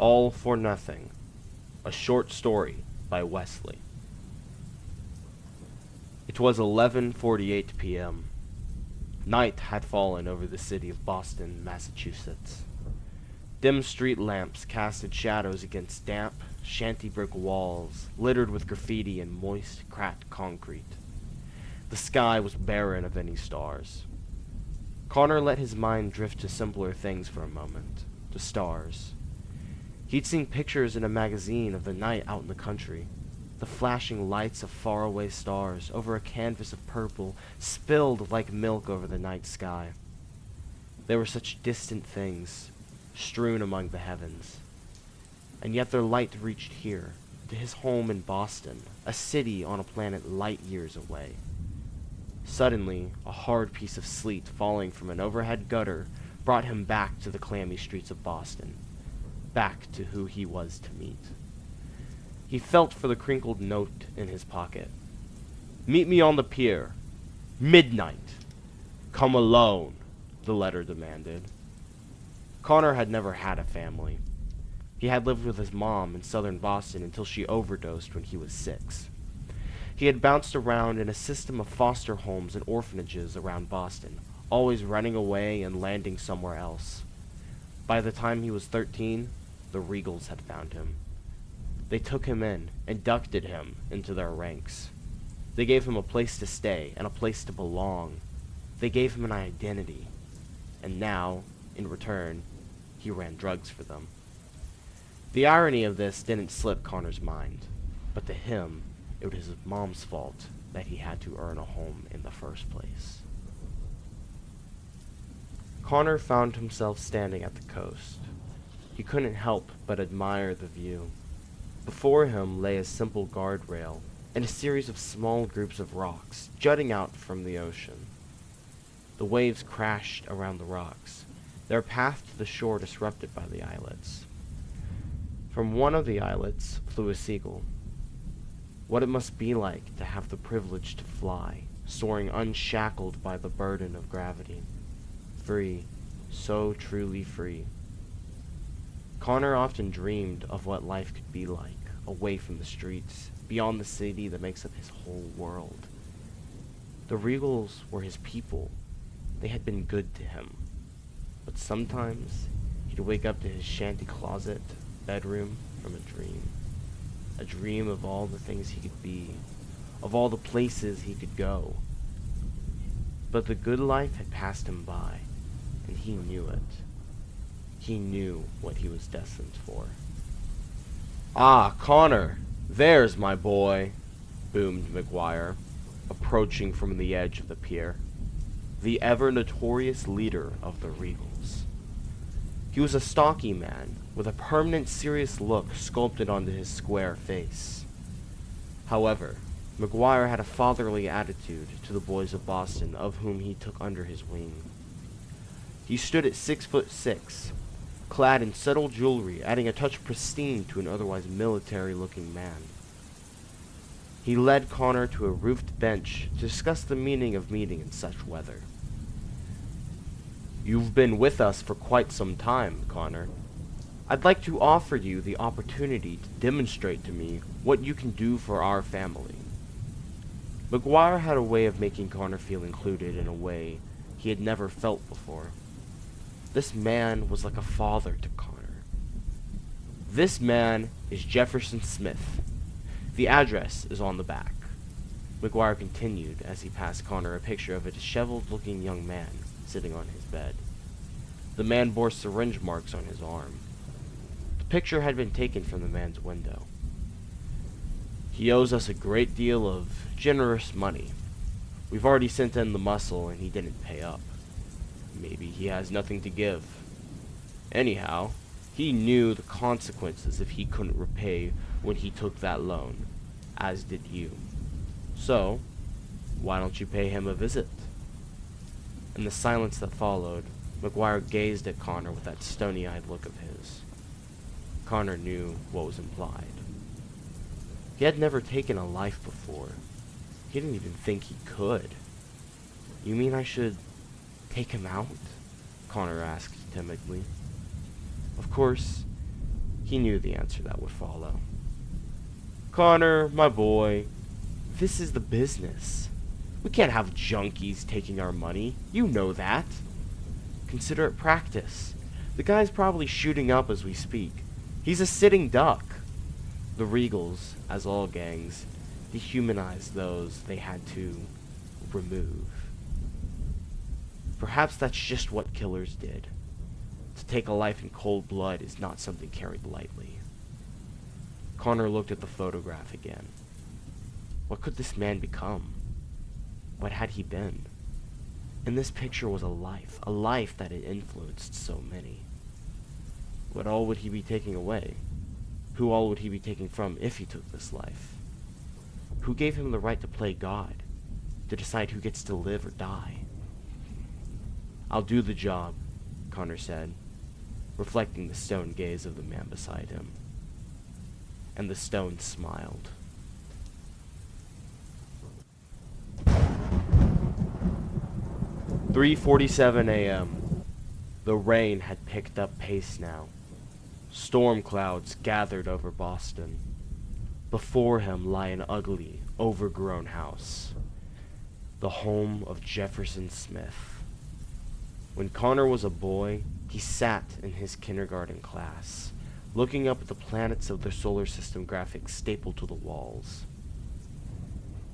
All for Nothing, a short story by Wesley. It was 11:48 p.m. Night had fallen over the city of Boston, Massachusetts. Dim street lamps casted shadows against damp, shanty brick walls littered with graffiti and moist, cracked concrete. The sky was barren of any stars. Connor let his mind drift to simpler things for a moment, to stars. He'd seen pictures in a magazine of the night out in the country, the flashing lights of faraway stars over a canvas of purple spilled like milk over the night sky. They were such distant things, strewn among the heavens. And yet their light reached here, to his home in Boston, a city on a planet light years away. Suddenly, a hard piece of sleet falling from an overhead gutter brought him back to the clammy streets of Boston, back to who he was to meet. He felt for the crinkled note in his pocket. "Meet me on the pier. Midnight. Come alone," the letter demanded. Connor had never had a family. He had lived with his mom in southern Boston until she overdosed when he was 6. He had bounced around in a system of foster homes and orphanages around Boston, always running away and landing somewhere else. By the time he was 13, the Regals had found him. They took him in, inducted him into their ranks. They gave him a place to stay and a place to belong. They gave him an identity. And now, in return, he ran drugs for them. The irony of this didn't slip Connor's mind, but to him, it was his mom's fault that he had to earn a home in the first place. Connor found himself standing at the coast. He couldn't help but admire the view. Before him lay a simple guardrail and a series of small groups of rocks jutting out from the ocean. The waves crashed around the rocks, their path to the shore disrupted by the islets. From one of the islets flew a seagull. What it must be like to have the privilege to fly, soaring unshackled by the burden of gravity. Free, so truly free. Connor often dreamed of what life could be like, away from the streets, beyond the city that makes up his whole world. The Regals were his people. They had been good to him. But sometimes, he'd wake up to his shanty closet, bedroom, from a dream. A dream of all the things he could be, of all the places he could go. But the good life had passed him by, and he knew it. He knew what he was destined for. "Ah, Connor, there's my boy," boomed McGuire, approaching from the edge of the pier. The ever-notorious leader of the Regals. He was a stocky man, with a permanent serious look sculpted onto his square face. However, McGuire had a fatherly attitude to the boys of Boston, of whom he took under his wing. He stood at 6'6", clad in subtle jewelry, adding a touch of pristine to an otherwise military-looking man. He led Connor to a roofed bench to discuss the meaning of meeting in such weather. "You've been with us for quite some time, Connor. I'd like to offer you the opportunity to demonstrate to me what you can do for our family." McGuire had a way of making Connor feel included in a way he had never felt before. This man was like a father to Connor. "This man is Jefferson Smith. The address is on the back," McGuire continued as he passed Connor a picture of a disheveled-looking young man sitting on his bed. The man bore syringe marks on his arm. The picture had been taken from the man's window. "He owes us a great deal of generous money. We've already sent in the muscle and he didn't pay up. Maybe he has nothing to give. Anyhow, he knew the consequences if he couldn't repay when he took that loan, as did you. So, why don't you pay him a visit?" In the silence that followed, McGuire gazed at Connor with that stony-eyed look of his. Connor knew what was implied. He had never taken a life before. He didn't even think he could. "You mean I should take him out?" Connor asked timidly. Of course, He knew the answer that would follow. "Connor, my boy, this is the business. We can't have junkies taking our money. You know that. Consider it practice. The guy's probably shooting up as we speak. He's a sitting duck." The Regals, as all gangs, dehumanized those they had to remove. Perhaps that's just what killers did. To take a life in cold blood is not something carried lightly. Connor looked at the photograph again. What could this man become? What had he been? In this picture was a life that had influenced so many. What all would he be taking away? Who all would he be taking from if he took this life? Who gave him the right to play God, to decide who gets to live or die? "I'll do the job," Connor said, reflecting the stone gaze of the man beside him. And the stone smiled. "3:47 a.m. The rain had picked up pace now. Storm clouds gathered over Boston. Before him lay an ugly, overgrown house, the home of Jefferson Smith. When Connor was a boy, he sat in his kindergarten class, looking up at the planets of the solar system graphics stapled to the walls.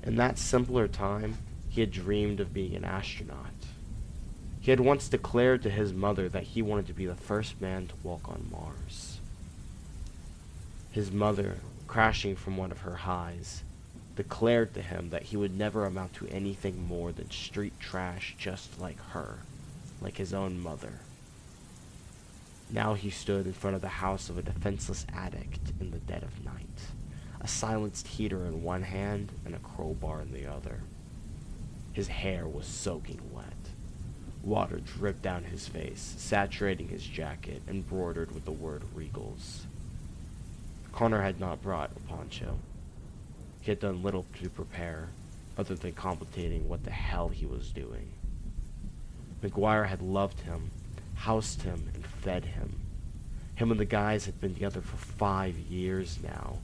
In that simpler time, he had dreamed of being an astronaut. He had once declared to his mother that he wanted to be the first man to walk on Mars. His mother, crashing from one of her highs, declared to him that he would never amount to anything more than street trash just like her, like his own mother. Now he stood in front of the house of a defenseless addict in the dead of night, a silenced heater in one hand and a crowbar in the other. His hair was soaking wet. Water dripped down his face, saturating his jacket, embroidered with the word Regals. Connor had not brought a poncho. He had done little to prepare, other than contemplating what the hell he was doing. McGuire had loved him, housed him, and fed him. Him and the guys had been together for 5 years now.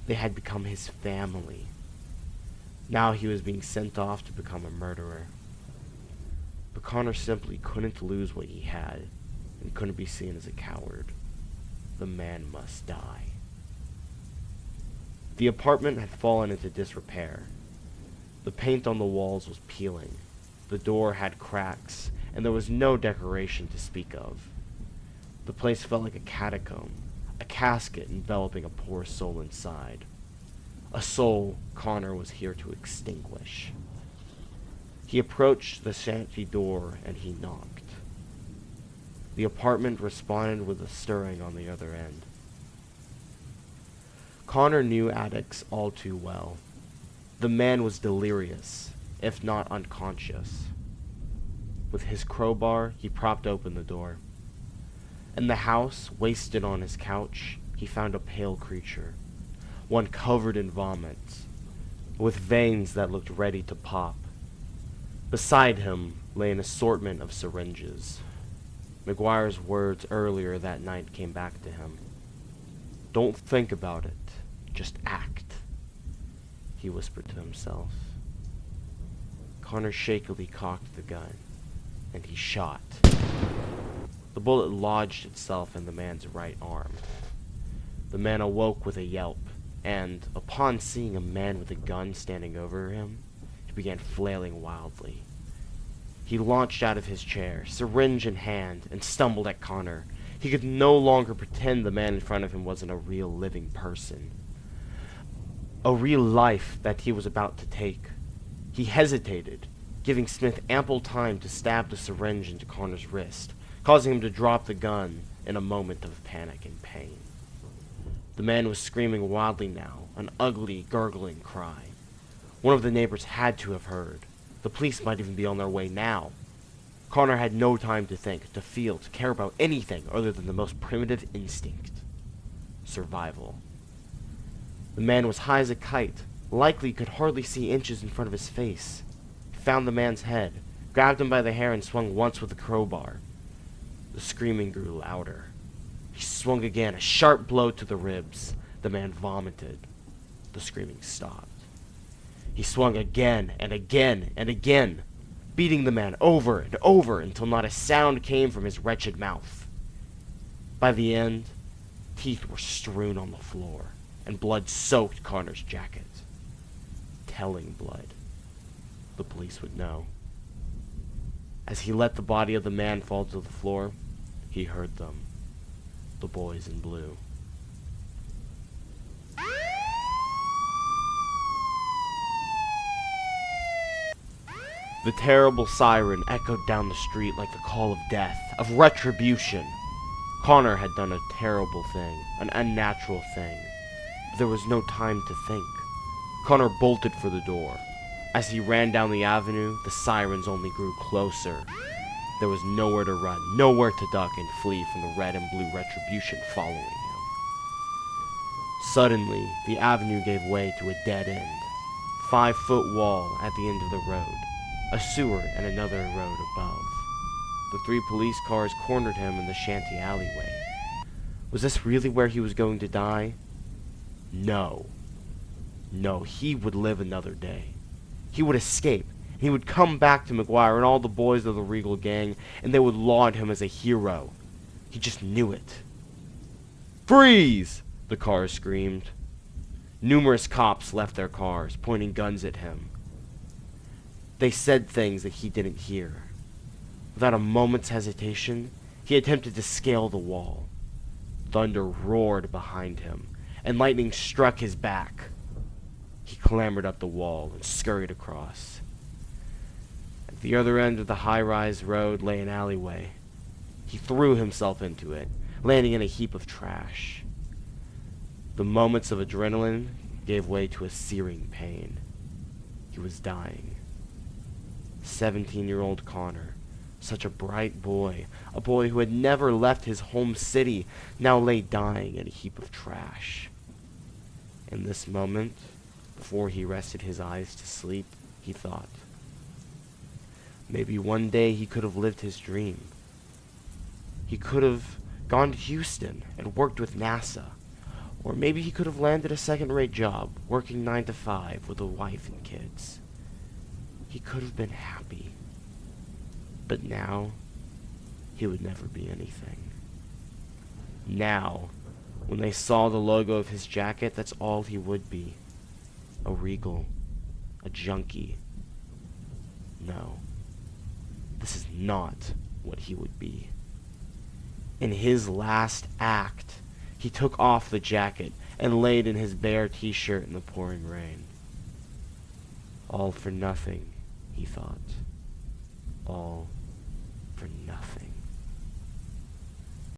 They had become his family. Now he was being sent off to become a murderer. But Connor simply couldn't lose what he had, and couldn't be seen as a coward. The man must die. The apartment had fallen into disrepair. The paint on the walls was peeling. The door had cracks, and there was no decoration to speak of. The place felt like a catacomb, a casket enveloping a poor soul inside. A soul Connor was here to extinguish. He approached the shanty door and he knocked. The apartment responded with a stirring on the other end. Connor knew addicts all too well. The man was delirious, if not unconscious. With his crowbar, he propped open the door. In the house, wasted on his couch, he found a pale creature, one covered in vomit, with veins that looked ready to pop. Beside him lay an assortment of syringes. McGuire's words earlier that night came back to him. "Don't think about it, just act," he whispered to himself. Connor shakily cocked the gun, and he shot. The bullet lodged itself in the man's right arm. The man awoke with a yelp, and, upon seeing a man with a gun standing over him, he began flailing wildly. He launched out of his chair, syringe in hand, and stumbled at Connor. He could no longer pretend the man in front of him wasn't a real living person. A real life that he was about to take. He hesitated, giving Smith ample time to stab the syringe into Connor's wrist, causing him to drop the gun in a moment of panic and pain. The man was screaming wildly now, an ugly, gurgling cry. One of the neighbors had to have heard. The police might even be on their way now. Connor had no time to think, to feel, to care about anything other than the most primitive instinct. Survival. The man was high as a kite, likely could hardly see inches in front of his face. He found the man's head, grabbed him by the hair and swung once with the crowbar. The screaming grew louder. He swung again, a sharp blow to the ribs. The man vomited. The screaming stopped. He swung again and again and again, beating the man over and over until not a sound came from his wretched mouth. By the end, teeth were strewn on the floor, and blood soaked Connor's jacket. Telling blood. The police would know. As he let the body of the man fall to the floor, he heard them. The boys in blue. The terrible siren echoed down the street like the call of death, of retribution. Connor had done a terrible thing, an unnatural thing. But there was no time to think. Connor bolted for the door. As he ran down the avenue, the sirens only grew closer. There was nowhere to run, nowhere to duck and flee from the red and blue retribution following him. Suddenly, the avenue gave way to a dead end. 5-foot wall at the end of the road. A sewer and another road above. The 3 police cars cornered him in the shanty alleyway. Was this really where he was going to die? No. No, he would live another day. He would escape. He would come back to McGuire and all the boys of the Regal gang, and they would laud him as a hero. He just knew it. "Freeze!" the cars screamed. Numerous cops left their cars, pointing guns at him. They said things that he didn't hear. Without a moment's hesitation, he attempted to scale the wall. Thunder roared behind him, and lightning struck his back. He clambered up the wall and scurried across. At the other end of the high-rise road lay an alleyway. He threw himself into it, landing in a heap of trash. The moments of adrenaline gave way to a searing pain. He was dying. 17-year-old Connor, such a bright boy, a boy who had never left his home city, now lay dying in a heap of trash. In this moment, before he rested his eyes to sleep, he thought, maybe one day he could have lived his dream. He could have gone to Houston and worked with NASA. Or maybe he could have landed a second-rate job, working 9 to 5 with a wife and kids. He could have been happy. But now, he would never be anything. Now, when they saw the logo of his jacket, that's all he would be. A Regal. A junkie. No. This is not what he would be. In his last act, he took off the jacket and laid in his bare t-shirt in the pouring rain. All for nothing, he thought. All for nothing.